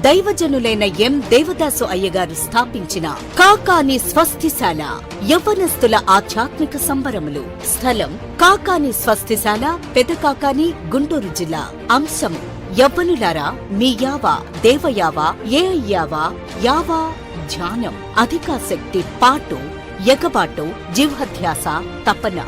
దైవజనులైన ఎం దేవదాసు అయ్యగారు స్థాపించిన కాకాని స్వస్తిశాల యవ్వనస్తుల ఆధ్యాత్మిక సంబరములు. స్థలం కాకాని స్వస్తిశాల, పెదకాకాని, గుంటూరు జిల్లా. అంశం యవ్వనులారా, మీ యావా దేవయావా, ఏ అయ్యావా యావా ధ్యానం, అధికాశక్తి, పాటు, ఎగబాటు, జిహ్వధ్యాస, తపన.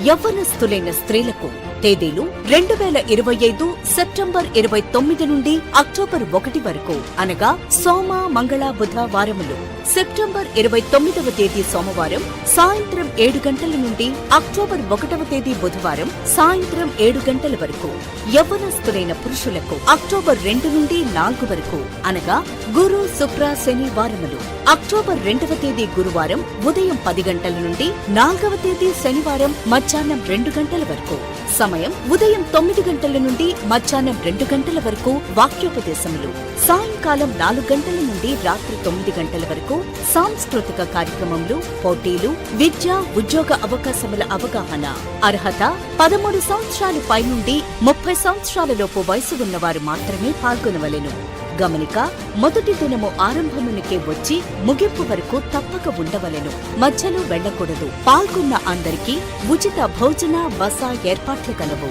యవ్వనస్తులైన స్త్రీలకు తేదీలు 2025 సెప్టెంబర్ 29 నుండి అక్టోబర్ 1 వరకు, అనగా సోమ, మంగళ, బుధ వారములు. సెప్టెంబర్ 29వ తేదీ సోమవారం సాయంత్రం 7 గంటల నుండి అక్టోబర్ 1వ తేదీ బుధవారం సాయంత్రం 7 గంటల వరకు. యవ్వనస్తులైన పురుషులకు అక్టోబర్ 2 నుండి 4 వరకు, అనగా గురు, శుక్ర, శని వారములు. అక్టోబర్ 2వ తేదీ గురువారం ఉదయం 10 గంటల నుండి 4వ తేదీ శనివారం మధ్యాహ్నం 2 గంటల వరకు. సమయం ఉదయం 9 గంటల నుండి మధ్యాహ్నం 2 గంటల వరకు వాక్యోపదేశములు. సాయంకాలం 4 గంటల నుండి రాత్రి 9 గంటల వరకు సాంస్కృతిక కార్యక్రమములు, పోటీలు, విద్య, ఉద్యోగ అవకాశముల అవగాహన. అర్హత 13 సంవత్సరాల పై నుండి 30 సంవత్సరాలలోపు వయసు ఉన్నవారు మాత్రమే పాల్గొనవలెను. గమనిక: మొదటి దినము ఆరంభమునికే వచ్చి ముగింపు వరకు తప్పక ఉండవలెను. మధ్యలో వెళ్లకూడదు. పాల్గొన్న అందరికీ ఉచిత భోజన, బస ఏర్పాట్లు కలవు.